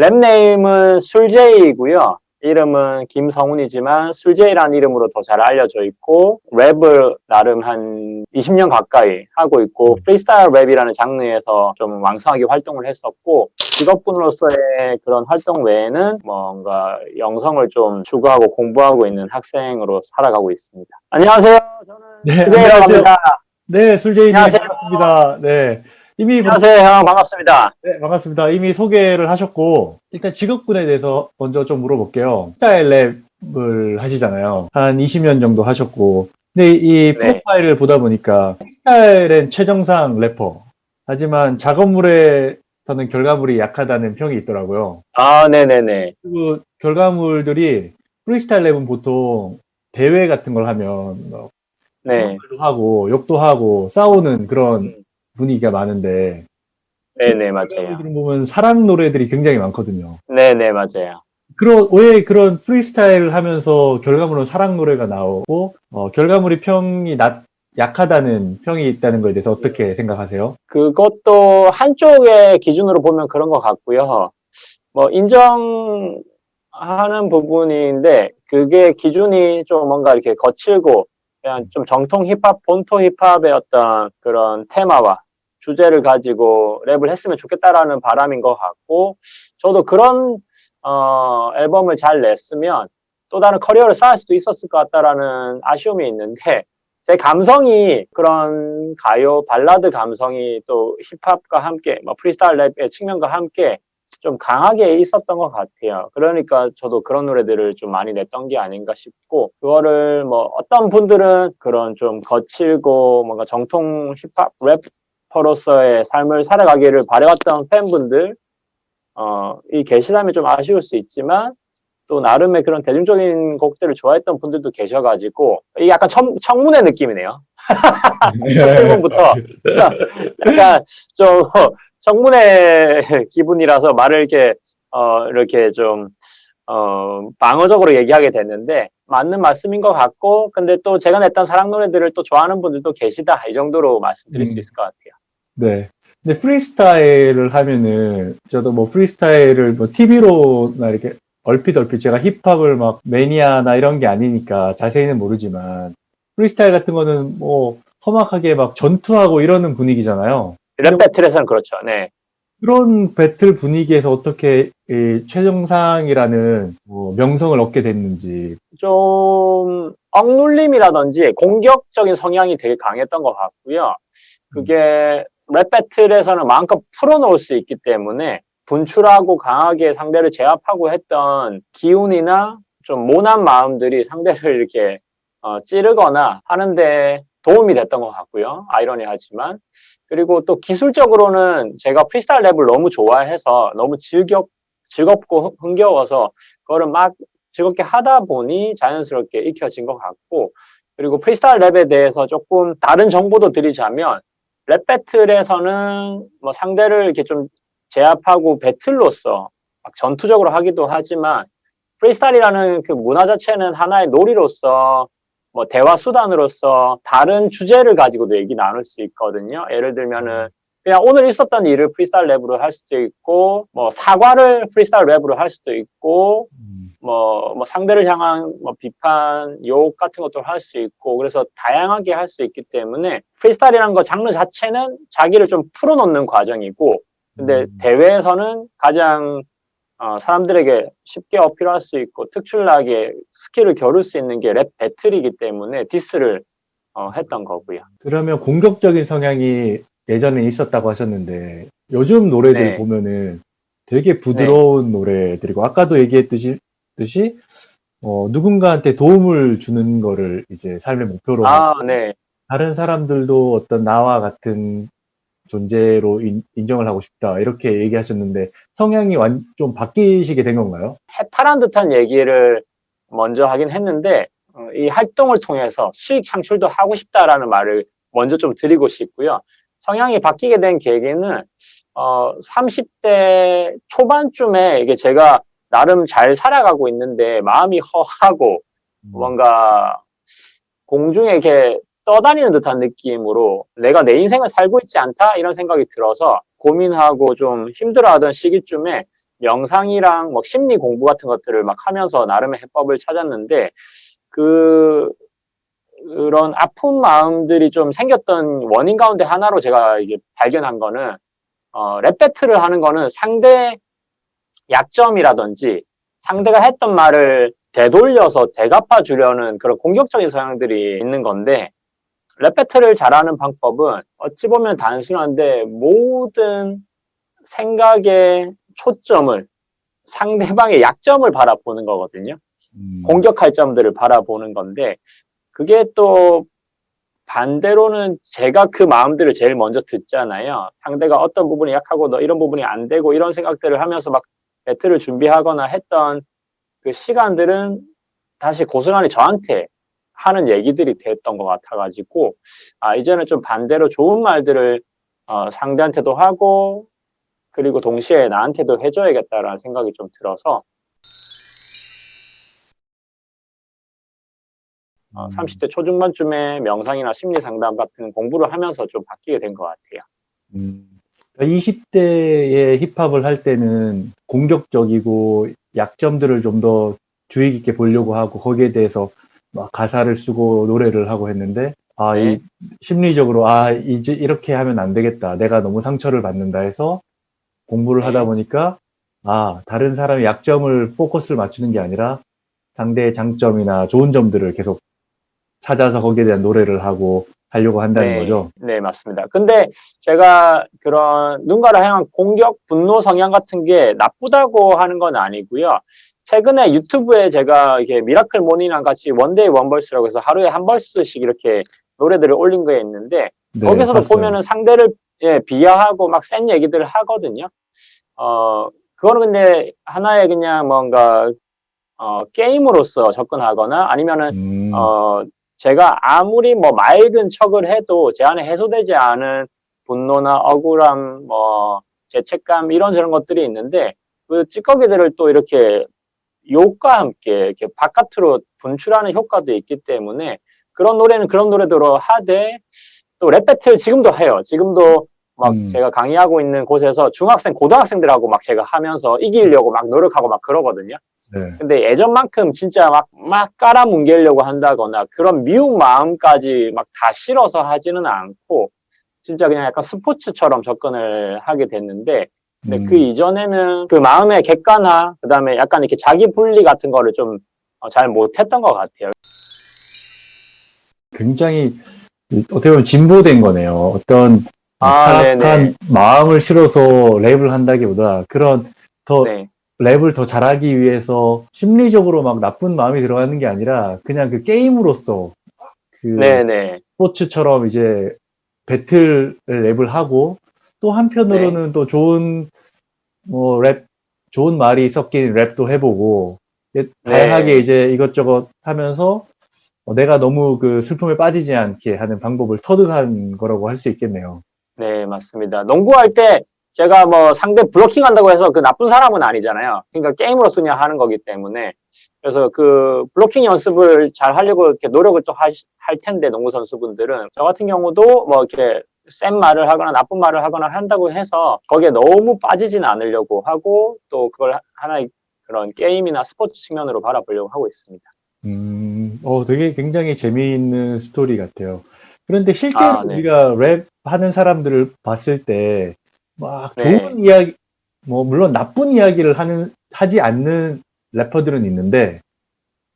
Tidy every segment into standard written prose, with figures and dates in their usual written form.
랩 네임은 술제이고요. 이름은 김성훈이지만 술제이라는 이름으로 더 잘 알려져 있고 랩을 나름 한 20년 가까이 하고 있고 프리스타일 랩이라는 장르에서 좀 왕성하게 활동을 했었고 직업군으로서의 그런 활동 외에는 뭔가 영성을 좀 추구하고 공부하고 있는 학생으로 살아가고 있습니다. 안녕하세요. 저는 네, 술제이라고 안녕하세요. 합니다. 네, 술제이님 안녕하세요. 반갑습니다. 네, 이미 뭐, 안녕하세요. 형 반갑습니다. 네, 반갑습니다. 이미 소개를 하셨고, 일단 직업군에 대해서 먼저 좀 물어볼게요. 스타일 랩을 하시잖아요. 한 20년 정도 하셨고, 근데 이 네. 프로파일을 보다 보니까 스타일엔 최정상 래퍼. 하지만 작업물에서는 결과물이 약하다는 평이 있더라고요. 아, 네네네. 그리고 결과물들이 프리스타일 랩은 보통 대회 같은 걸 하면 네. 트러블도 하고 욕도 하고 싸우는 그런 음, 분위기가 많은데 실제 네네, 맞아요. 결과물들은 보면 사랑 노래들이 굉장히 많거든요. 네네, 맞아요. 왜 그런 프리스타일을 하면서 결과물은 사랑 노래가 나오고 결과물이 약하다는 평이 있다는 거에 대해서 어떻게 생각하세요? 그것도 한쪽의 기준으로 보면 그런 것 같고요. 뭐, 인정하는 부분인데, 그게 기준이 좀 뭔가 이렇게 거칠고, 그냥 좀 정통 힙합, 본토 힙합의 어떤 그런 테마와 주제를 가지고 랩을 했으면 좋겠다라는 바람인 것 같고, 저도 그런, 앨범을 잘 냈으면 또 다른 커리어를 쌓을 수도 있었을 것 같다라는 아쉬움이 있는데, 제 감성이 그런 가요, 발라드 감성이 또 힙합과 함께, 뭐 프리스타일 랩의 측면과 함께 좀 강하게 있었던 것 같아요. 그러니까 저도 그런 노래들을 좀 많이 냈던 게 아닌가 싶고, 그거를 뭐 어떤 분들은 그런 좀 거칠고 뭔가 정통 힙합 래퍼로서의 삶을 살아가기를 바래왔던 팬분들, 이 계시다면 좀 아쉬울 수 있지만, 또 나름의 그런 대중적인 곡들을 좋아했던 분들도 계셔가지고, 이게 약간 청문회 느낌이네요. 첫 질문부터. 약간 좀 청문회 기분이라서 말을 이렇게 좀, 방어적으로 얘기하게 됐는데, 맞는 말씀인 것 같고, 근데 또 제가 냈던 사랑 노래들을 또 좋아하는 분들도 계시다. 이 정도로 말씀드릴 수 음, 있을 것 같아요. 네. 근데 프리스타일을 하면은 저도 뭐 프리스타일을 뭐 TV로나 이렇게 얼핏 제가 힙합을 막 매니아나 이런 게 아니니까 자세히는 모르지만 프리스타일 같은 거는 뭐 험악하게 막 전투하고 이러는 분위기잖아요. 근데 랩 배틀에서는 그렇죠. 네. 그런 배틀 분위기에서 어떻게 이 최정상이라는 뭐 명성을 얻게 됐는지. 좀, 억눌림이라든지 공격적인 성향이 되게 강했던 것 같고요. 음, 그게 랩 배틀에서는 마음껏 풀어놓을 수 있기 때문에 분출하고 강하게 상대를 제압하고 했던 기운이나 좀 모난 마음들이 상대를 이렇게 찌르거나 하는데 도움이 됐던 것 같고요. 아이러니하지만. 그리고 또 기술적으로는 제가 프리스타일 랩을 너무 좋아해서 너무 즐겁고 흥겨워서 그거를 막 즐겁게 하다 보니 자연스럽게 익혀진 것 같고, 그리고 프리스타일 랩에 대해서 조금 다른 정보도 드리자면 랩 배틀에서는 뭐 상대를 이렇게 좀 제압하고 배틀로서 막 전투적으로 하기도 하지만 프리스타일이라는 그 문화 자체는 하나의 놀이로서 뭐 대화 수단으로서 다른 주제를 가지고도 얘기 나눌 수 있거든요. 예를 들면은 그냥 오늘 있었던 일을 프리스타일 랩으로 할 수도 있고, 뭐 사과를 프리스타일 랩으로 할 수도 있고, 음, 뭐 상대를 향한 뭐 비판, 욕 같은 것도 할 수 있고, 그래서 다양하게 할 수 있기 때문에 프리스타일이라는 거 장르 자체는 자기를 좀 풀어놓는 과정이고, 근데 음. 대회에서는 가장 사람들에게 쉽게 어필할 수 있고 특출나게 스킬을 겨룰 수 있는 게 랩 배틀이기 때문에 디스를 했던 거고요. 그러면 공격적인 성향이 예전에 있었다고 하셨는데 요즘 노래들 네, 보면은 되게 네. 부드러운 노래들이고 아까도 얘기했듯이 누군가한테 도움을 주는 거를 이제 삶의 목표로 하고 아, 네. 다른 사람들도 어떤 나와 같은 존재로 인정을 하고 싶다 이렇게 얘기하셨는데 성향이 좀 바뀌시게 된 건가요? 해탈한 듯한 얘기를 먼저 하긴 했는데 이 활동을 통해서 수익 창출도 하고 싶다라는 말을 먼저 좀 드리고 싶고요. 성향이 바뀌게 된 계기는 30대 초반쯤에 이게 제가 나름 잘 살아가고 있는데 마음이 허하고 음, 뭔가 공중에 이렇게 떠다니는 듯한 느낌으로 내가 내 인생을 살고 있지 않다 이런 생각이 들어서 고민하고 좀 힘들어하던 시기쯤에 명상이랑 뭐 심리 공부 같은 것들을 막 하면서 나름의 해법을 찾았는데, 그런 아픈 마음들이 좀 생겼던 원인 가운데 하나로 제가 이게 발견한 거는, 랩 배틀을 하는 거는 상대 약점이라든지 상대가 했던 말을 되돌려서 되갚아 주려는 그런 공격적인 성향들이 있는 건데, 랩 배틀을 잘하는 방법은 어찌 보면 단순한데 모든 생각의 초점을 상대방의 약점을 바라보는 거거든요. 공격할 점들을 바라보는 건데, 그게 또 반대로는 제가 그 마음들을 제일 먼저 듣잖아요. 상대가 어떤 부분이 약하고 너 이런 부분이 안 되고 이런 생각들을 하면서 막 배틀을 준비하거나 했던 그 시간들은 다시 고스란히 저한테 하는 얘기들이 됐던 것 같아가지고, 이제는 좀 반대로 좋은 말들을 상대한테도 하고, 그리고 동시에 나한테도 해줘야겠다라는 생각이 좀 들어서, 30대 초중반쯤에 명상이나 심리 상담 같은 공부를 하면서 좀 바뀌게 된 것 같아요. 20대에 힙합을 할 때는 공격적이고 약점들을 좀 더 주의 깊게 보려고 하고 거기에 대해서 막 가사를 쓰고 노래를 하고 했는데 네. 이 심리적으로 이제 이렇게 하면 안 되겠다. 내가 너무 상처를 받는다 해서 공부를 하다 네. 보니까 다른 사람의 약점을 포커스를 맞추는 게 아니라 상대의 장점이나 좋은 점들을 계속 찾아서 거기에 대한 노래를 하고 하려고 한다는 네, 거죠. 네, 맞습니다. 근데 제가 그런 누군가를 향한 공격, 분노 성향 같은 게 나쁘다고 하는 건 아니고요. 최근에 유튜브에 제가 이게 미라클 모닝이랑 같이 원데이 원벌스라고 해서 하루에 한 벌스씩 이렇게 노래들을 올린 거에 있는데, 네, 거기서도 봤어요. 보면은 상대를 비하하고 막 센 얘기들을 하거든요. 그거는 근데 하나의 그냥 뭔가 게임으로서 접근하거나 아니면은 음, 어 제가 아무리 뭐 맑은 척을 해도 제 안에 해소되지 않은 분노나 억울함, 뭐 죄책감 이런저런 것들이 있는데, 그 찌꺼기들을 또 이렇게 욕과 함께 이렇게 바깥으로 분출하는 효과도 있기 때문에, 그런 노래는 그런 노래대로 하되, 또 랩 배틀 지금도 해요. 지금도 막 음, 제가 강의하고 있는 곳에서 중학생, 고등학생들하고 막 제가 하면서 이기려고 막 노력하고 막 그러거든요. 네. 근데 예전만큼 진짜 막 깔아뭉개려고 한다거나 그런 미운 마음까지 막 다 실어서 하지는 않고, 진짜 그냥 약간 스포츠처럼 접근을 하게 됐는데, 근데 그 음, 이전에는 그 마음의 객관화, 그 다음에 약간 이렇게 자기 분리 같은 거를 좀 잘 못했던 것 같아요. 굉장히 어떻게 보면 진보된 거네요. 어떤 네네. 타락한 마음을 실어서 랩을 한다기보다 그런 더 네. 랩을 더 잘하기 위해서 심리적으로 막 나쁜 마음이 들어가는 게 아니라 그냥 그 게임으로서 그 네네. 스포츠처럼 이제 배틀 랩을 하고 또 네. 한편으로는 또 좋은 뭐 좋은 말이 섞인 랩도 해보고 다양하게 네. 이제 이것저것 하면서 내가 너무 그 슬픔에 빠지지 않게 하는 방법을 터득한 거라고 할 수 있겠네요. 네, 맞습니다. 농구할 때 제가 뭐 상대 블로킹 한다고 해서 그 나쁜 사람은 아니잖아요. 그러니까 게임으로서 그냥 하는 거기 때문에. 그래서 그 블로킹 연습을 잘 하려고 이렇게 노력을 또 할 텐데, 농구 선수분들은. 저 같은 경우도 뭐 이렇게 센 말을 하거나 나쁜 말을 하거나 한다고 해서 거기에 너무 빠지진 않으려고 하고, 또 그걸 하나의 그런 게임이나 스포츠 측면으로 바라보려고 하고 있습니다. 되게 굉장히 재미있는 스토리 같아요. 그런데 실제로 네. 우리가 랩 하는 사람들을 봤을 때, 막 네. 좋은 이야기, 뭐, 물론 나쁜 이야기를 하지 않는 래퍼들은 있는데,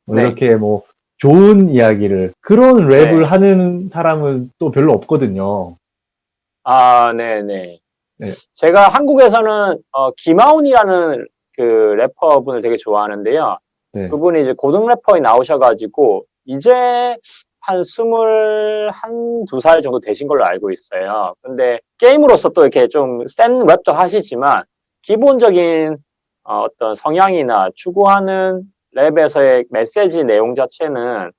뭐, 네. 이렇게 뭐, 좋은 이야기를, 그런 랩을 네. 하는 사람은 또 별로 없거든요. 네네. 네, 제가 한국에서는 김하온이라는 그 래퍼분을 되게 좋아하는데요. 네, 그분이 이제 고등 래퍼에 나오셔가지고 이제 한 21~2살 정도 되신 걸로 알고 있어요. 근데 게임으로서 또 이렇게 좀 센 랩도 하시지만, 기본적인 어떤 성향이나 추구하는 랩에서의 메시지 내용 자체는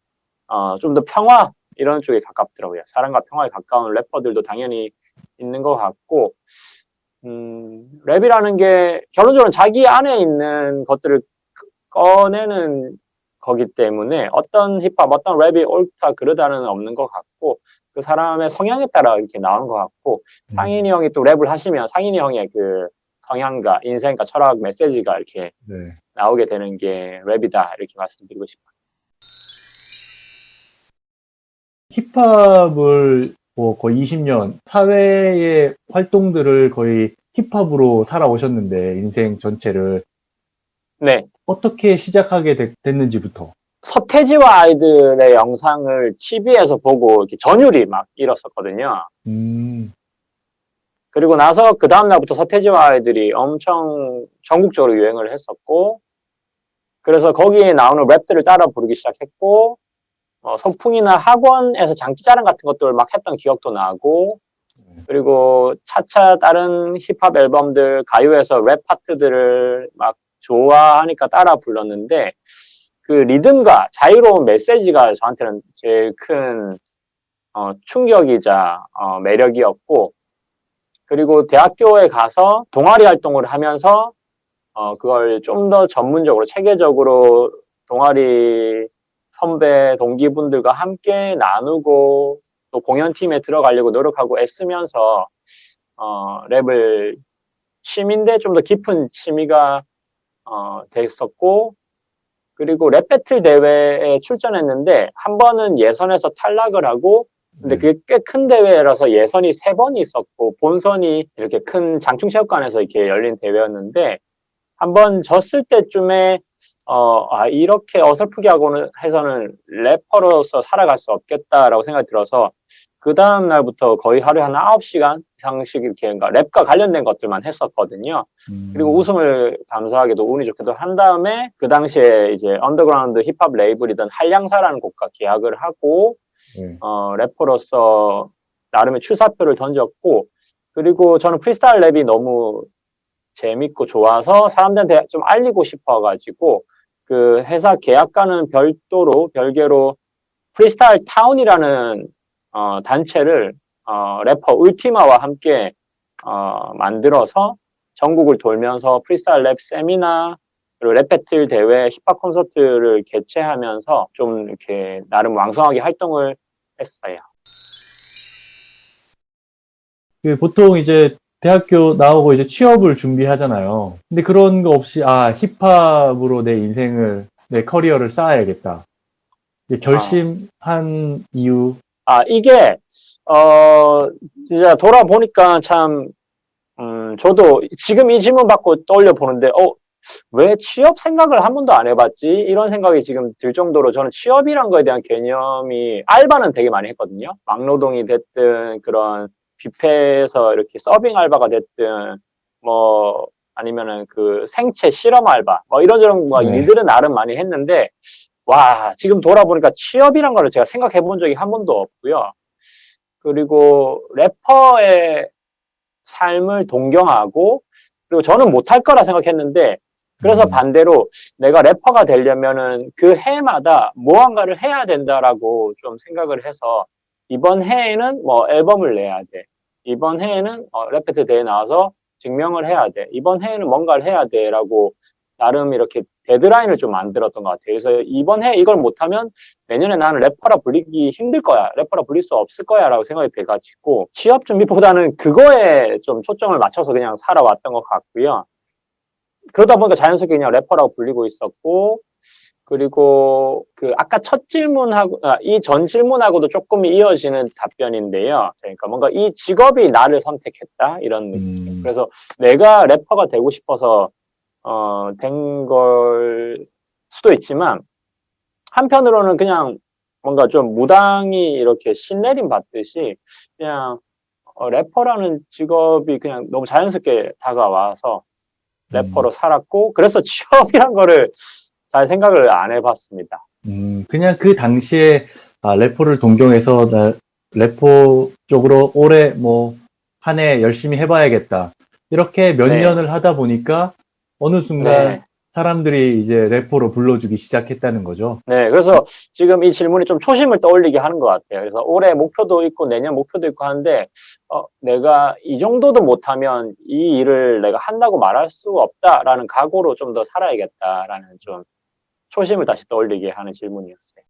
좀 더 평화 이런 쪽에 가깝더라고요. 사랑과 평화에 가까운 래퍼들도 당연히 있는 것 같고, 랩이라는 게 결론적으로 자기 안에 있는 것들을 꺼내는 거기 때문에 어떤 힙합, 어떤 랩이 옳다, 그르다는 없는 것 같고, 그 사람의 성향에 따라 이렇게 나오는 것 같고, 음, 상인이 형이 또 랩을 하시면 상인이 형의 그 성향과 인생과 철학 메시지가 이렇게 네. 나오게 되는 게 랩이다 이렇게 말씀드리고 싶어요. 힙합을 뭐 거의 20년 사회의 활동들을 거의 힙합으로 살아오셨는데 인생 전체를 네. 어떻게 시작하게 됐는지부터. 서태지와 아이들의 영상을 TV에서 보고 이렇게 전율이 막 일었었거든요. 음, 그리고 나서 그 다음날부터 서태지와 아이들이 엄청 전국적으로 유행을 했었고, 그래서 거기에 나오는 랩들을 따라 부르기 시작했고, 소풍이나 학원에서 장기자랑 같은 것들을 막 했던 기억도 나고, 그리고 차차 다른 힙합 앨범들, 가요에서 랩 파트들을 막 좋아하니까 따라 불렀는데, 그 리듬과 자유로운 메시지가 저한테는 제일 큰 충격이자 매력이었고, 그리고 대학교에 가서 동아리 활동을 하면서 그걸 좀 더 전문적으로 체계적으로 동아리 선배 동기분들과 함께 나누고 또 공연팀에 들어가려고 노력하고 애쓰면서 랩을 취미인데 좀 더 깊은 취미가 됐었고, 그리고 랩 배틀 대회에 출전했는데 한 번은 예선에서 탈락을 하고, 근데 네. 그게 꽤 큰 대회라서 예선이 3번이 있었고 본선이 이렇게 큰 장충체육관에서 이렇게 열린 대회였는데, 한 번 졌을 때쯤에 이렇게 어설프게 하고는 해서는 래퍼로서 살아갈 수 없겠다라고 생각이 들어서 그 다음 날부터 거의 하루에 한 9시간 이상씩 이렇게 그러니까 랩과 관련된 것들만 했었거든요. 그리고 우승을 감사하게도 운이 좋게도 한 다음에 그 당시에 이제 언더그라운드 힙합 레이블이던 한량사라는 곡과 계약을 하고 네. 래퍼로서 나름의 출사표를 던졌고, 그리고 저는 프리스타일 랩이 너무 재밌고 좋아서 사람들한테 좀 알리고 싶어가지고 그 회사 계약과는 별개로 프리스타일 타운이라는 단체를 래퍼 울티마와 함께 만들어서 전국을 돌면서 프리스타일 랩 세미나 그리고 랩 배틀 대회 힙합 콘서트를 개최하면서 좀 이렇게 나름 왕성하게 활동을 했어요. 보통 이제 대학교 나오고 이제 취업을 준비하잖아요. 근데 그런 거 없이, 힙합으로 내 인생을, 내 커리어를 쌓아야겠다. 이제 결심한 이유. 이게 진짜 돌아보니까 참 저도 지금 이 질문 받고 떠올려 보는데 왜 취업 생각을 한 번도 안 해봤지? 이런 생각이 지금 들 정도로 저는 취업이란 거에 대한 개념이 알바는 되게 많이 했거든요. 막노동이 됐든 그런 뷔페에서 이렇게 서빙 알바가 됐든 뭐 아니면은 그 생체 실험 알바 뭐 이런저런 네. 일들은 나름 많이 했는데 와 지금 돌아보니까 취업이란 거를 제가 생각해 본 적이 한 번도 없고요. 그리고 래퍼의 삶을 동경하고 그리고 저는 못할 거라 생각했는데 그래서 반대로 내가 래퍼가 되려면은 그 해마다 무언가를 해야 된다라고 좀 생각을 해서 이번 해에는 뭐 앨범을 내야 돼. 이번 해에는 랩배틀 대회 나와서 증명을 해야 돼. 이번 해에는 뭔가를 해야 돼라고 나름 이렇게 데드라인을 좀 만들었던 것 같아요. 그래서 이번 해 이걸 못하면 내년에 나는 래퍼라 불리기 힘들 거야. 래퍼라 불릴 수 없을 거야. 라고 생각이 돼가지고 취업 준비보다는 그거에 좀 초점을 맞춰서 그냥 살아왔던 것 같고요. 그러다 보니까 자연스럽게 그냥 래퍼라고 불리고 있었고, 그리고 그 아까 첫 질문하고, 이 전 질문하고도 조금 이어지는 답변인데요. 그러니까 뭔가 이 직업이 나를 선택했다. 이런 느낌. 그래서 내가 래퍼가 되고 싶어서 된 걸 수도 있지만 한편으로는 그냥 뭔가 좀 무당이 이렇게 신내림 받듯이 그냥 래퍼라는 직업이 그냥 너무 자연스럽게 다가와서 래퍼로 살았고 그래서 취업이란 거를 잘 생각을 안 해봤습니다. 그냥 그 당시에 래퍼를 동경해서 나 래퍼 쪽으로 올해 뭐 한 해 열심히 해봐야겠다. 이렇게 몇 네. 년을 하다 보니까 어느 순간 네. 사람들이 이제 래퍼로 불러주기 시작했다는 거죠. 네, 그래서 지금 이 질문이 좀 초심을 떠올리게 하는 것 같아요. 그래서 올해 목표도 있고 내년 목표도 있고 하는데 내가 이 정도도 못하면 이 일을 내가 한다고 말할 수 없다라는 각오로 좀 더 살아야겠다라는 좀 초심을 다시 떠올리게 하는 질문이었어요.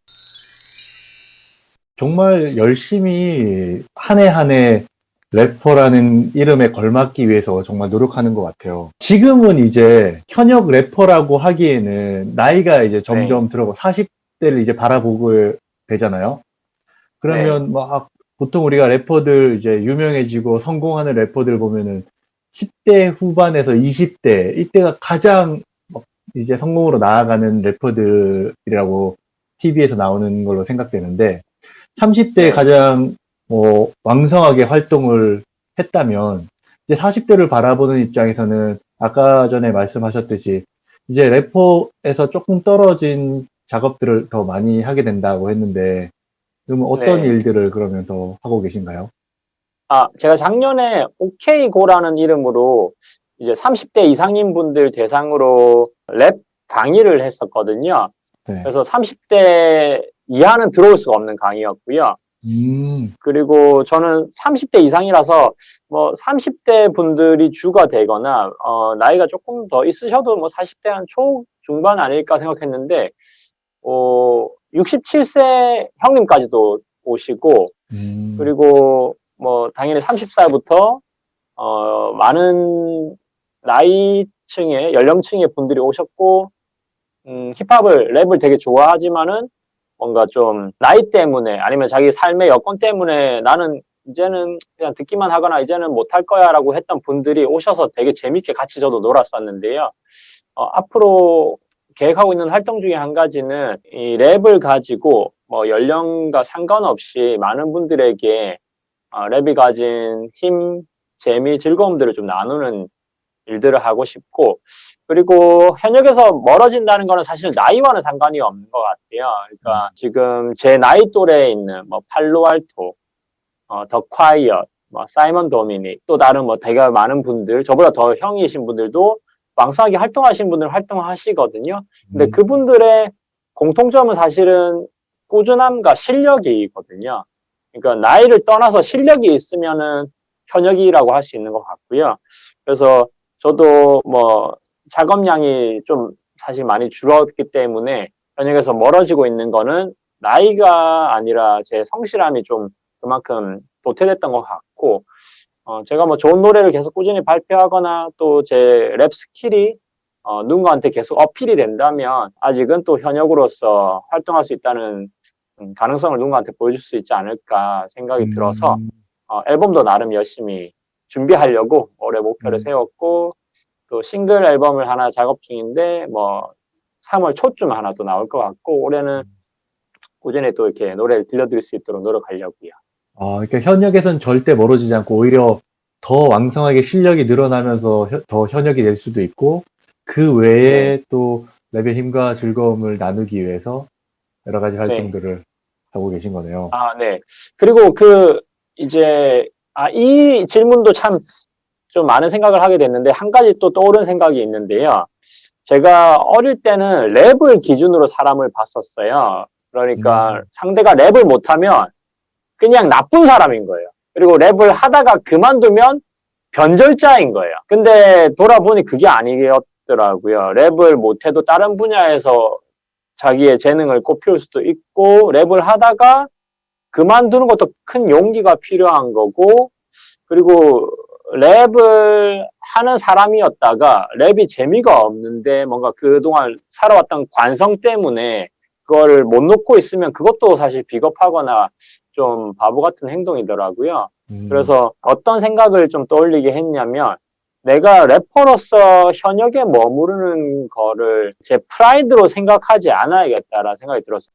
정말 열심히 한 해 한 해 래퍼라는 이름에 걸맞기 위해서 정말 노력하는 것 같아요. 지금은 이제 현역 래퍼라고 하기에는 나이가 이제 네, 점점 들어가 40대를 이제 바라보고 되잖아요. 네, 그러면 막 보통 우리가 래퍼들 이제 유명해지고 성공하는 래퍼들 보면은 10대 후반에서 20대 이때가 가장 막 이제 성공으로 나아가는 래퍼들이라고 TV에서 나오는 걸로 생각되는데 30대에 네. 가장 뭐 왕성하게 활동을 했다면 이제 40대를 바라보는 입장에서는 아까 전에 말씀하셨듯이 이제 래퍼에서 조금 떨어진 작업들을 더 많이 하게 된다고 했는데 그러면 어떤 네. 일들을 그러면 더 하고 계신가요? 아, 제가 작년에 오케이고라는 이름으로 이제 30대 이상인 분들 대상으로 랩 강의를 했었거든요. 네. 그래서 30대 이하는 들어올 수가 없는 강의였고요. 음, 그리고 저는 30대 이상이라서 뭐 30대 분들이 주가 되거나 나이가 조금 더 있으셔도 뭐 40대 한 초중반 아닐까 생각했는데 67세 형님까지도 오시고 음, 그리고 뭐 당연히 30살부터 많은 나이층의 연령층의 분들이 오셨고 힙합을 랩을 되게 좋아하지만은 뭔가 좀 나이 때문에 아니면 자기 삶의 여건 때문에 나는 이제는 그냥 듣기만 하거나 이제는 못할 거야라고 했던 분들이 오셔서 되게 재밌게 같이 저도 놀았었는데요. 앞으로 계획하고 있는 활동 중에 한 가지는 이 랩을 가지고 뭐 연령과 상관없이 많은 분들에게 랩이 가진 힘, 재미, 즐거움들을 좀 나누는 일들을 하고 싶고, 그리고 현역에서 멀어진다는 거는 사실 나이와는 상관이 없는 것 같아요. 그러니까 지금 제 나이 또래에 있는 뭐 팔로알토, 더 콰이엇, 뭐 사이먼 도미닉, 또 다른 뭐 되게 많은 분들, 저보다 더 형이신 분들도 왕성하게 활동하신 분들 활동하시거든요. 근데 음, 그분들의 공통점은 사실은 꾸준함과 실력이거든요. 그러니까 나이를 떠나서 실력이 있으면은 현역이라고 할 수 있는 것 같고요. 그래서 저도 뭐 작업량이 좀 사실 많이 줄었기 때문에 현역에서 멀어지고 있는 거는 나이가 아니라 제 성실함이 좀 그만큼 도태됐던 것 같고, 제가 뭐 좋은 노래를 계속 꾸준히 발표하거나 또 제 랩 스킬이 누군가한테 계속 어필이 된다면 아직은 또 현역으로서 활동할 수 있다는 가능성을 누군가한테 보여줄 수 있지 않을까 생각이 들어서 음, 앨범도 나름 열심히 준비하려고 올해 목표를 음. 세웠고 또 싱글 앨범을 하나 작업 중인데 뭐 3월 초쯤 하나 또 나올 것 같고 올해는 꾸준히 또 이렇게 노래를 들려드릴 수 있도록 노력하려고요. 그러니까 현역에선 절대 멀어지지 않고 오히려 더 왕성하게 실력이 늘어나면서 더 현역이 될 수도 있고 그 네, 외에 또 랩의 힘과 즐거움을 나누기 위해서 여러 가지 네. 활동들을 하고 계신 거네요. 아, 네. 그리고 이제, 이 질문도 참 좀 많은 생각을 하게 됐는데, 한 가지 또 떠오른 생각이 있는데요. 제가 어릴 때는 랩을 기준으로 사람을 봤었어요. 그러니까 음, 상대가 랩을 못하면 그냥 나쁜 사람인 거예요. 그리고 랩을 하다가 그만두면 변절자인 거예요. 근데 돌아보니 그게 아니었더라고요. 랩을 못해도 다른 분야에서 자기의 재능을 꽃피울 수도 있고, 랩을 하다가 그만두는 것도 큰 용기가 필요한 거고, 그리고 랩을 하는 사람이었다가 랩이 재미가 없는데 뭔가 그동안 살아왔던 관성 때문에 그걸 못 놓고 있으면 그것도 사실 비겁하거나 좀 바보 같은 행동이더라고요. 음, 그래서 어떤 생각을 좀 떠올리게 했냐면 내가 래퍼로서 현역에 머무르는 거를 제 프라이드로 생각하지 않아야겠다라는 생각이 들었어요.